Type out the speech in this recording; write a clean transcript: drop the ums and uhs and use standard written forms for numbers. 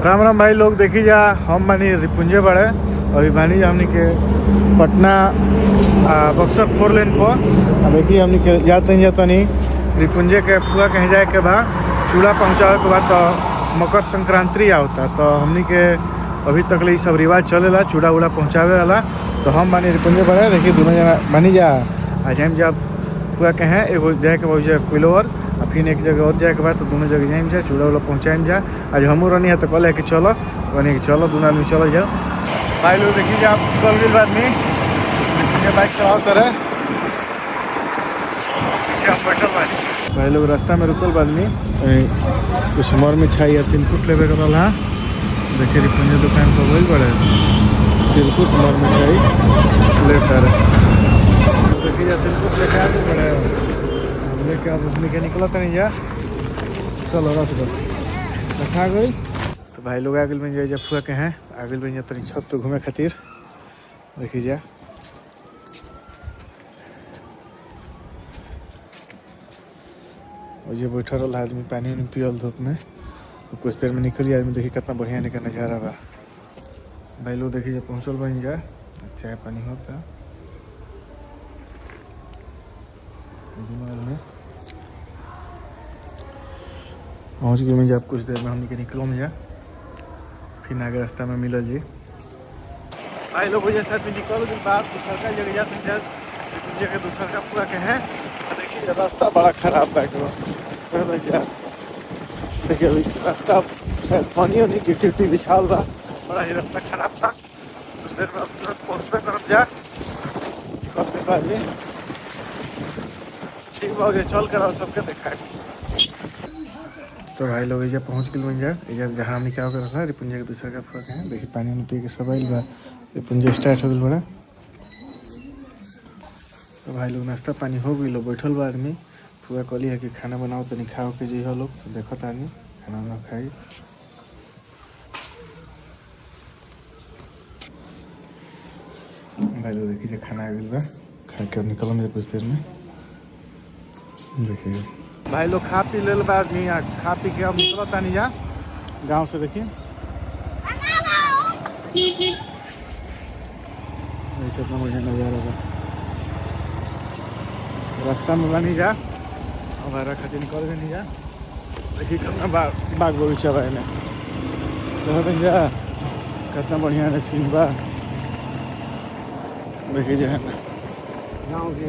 राम राम भाई लोग, देखी जा हम बानी रिपुंजे बड़े अभी बानी जा हमनी के पटना बक्सर 4 लेन पर। देखिए हमनी के जाते नहीं रिपुंजे के फुआ कहीं जाए के बाद चूड़ा पहुँचावे के बाद तो मकर संक्रांति आवता, तो हमनी के अभी तक ले सब रिवाज चलेला चूड़ा उड़ा पहुँचावे वाला। तो हम बानी रिपुंजे बड़े, देखिए दोनों जना बानी जा आज हम जब फुआ के हैं एगो जाए के बहुत कोइलोर और फिर एक जगह और जाए के बाद तो दोनों जगह जाइम जा चूड़ा उड़ा पहुँचाइम जा। आज हमू रहनी है तो कहले कि चलो कहने कि चलो दोनों आदमी चलो जाओ। भाई लोग देखिए जा कल गई आदमी बाइक चलाते रहे पीछे हम बैठल बानी। भाई लोग रास्ता में रुकल आदमी कुछ मर मिठाई या तिलकुट लेवे के रहा। देखिए रिपुंजे दुकान पर वही बड़े तिलकुट मर मिठाई लेता रहे। देखिए जा तिलकुट लेके आ बड़े हम लेके अब अपने के निकला नहीं जा चलो रख दो रखा गई। तो भाई लोग आगे में जाए फुआ के हैं आगे में तनी छत पे घूमे खातिर। देखिए जा और ये बैठा रहा आदमी पानी उनी पियल धूप में, कुछ देर में निकली आदमी। देखिए कितना बढ़िया निकल नजारा बा। भाई लोग देखिए पहुँचल बन जा चाय पानी होता में पहुँच गए में जब कुछ देर में हमने के निकलो में जा फिर आगे रास्ता में मिलल जी। भाई लोग वजह से निकल गए बात दूसरा का जगह जाते जगह दूसरा का पूरा के है। देखिए रास्ता बड़ा खराब है देखिए अभी रास्ता शायद पानी होनी की टिप्टी बिछाल बा, बड़ा ही रास्ता खराब था। कुछ देर में अब तुरंत पहुँचबे करब जा निकलते बाजी ठीक बा चल कर सबके दिखाए। तो भाई लोग एजा पहुँच गए बन जाए एजा जहाँ हमने क्या कर रहा रिपुंजे के दूसरे का फर्क है। देखिए पानी उनी पी के सब आइल बा रिपुंजे स्टार्ट हो गई बड़ा। तो भाई लोग नाश्ता पानी हो गई लोग बैठल बा आदमी फुआ कहली है कि खाना बनाओ तो नहीं खाओ के जी हो लोग तो देखो आदमी खाना वाना खाई। भाई लोग देखिए खाना आ गई बा खा के निकल मुझे कुछ देर में। देखिए भाई लोग खा पी ले बाद में खा पी के अब निकलता नहीं जा गाँव से। देखिए कितना बढ़िया नजारा बा रास्ता में बनी जा हमारा खातिर निकल गए नहीं जा। देखिए कितना बाग बगीचा बा इन्हें जा कितना बढ़िया है सीन बा। देखिए जो है ना गाँव के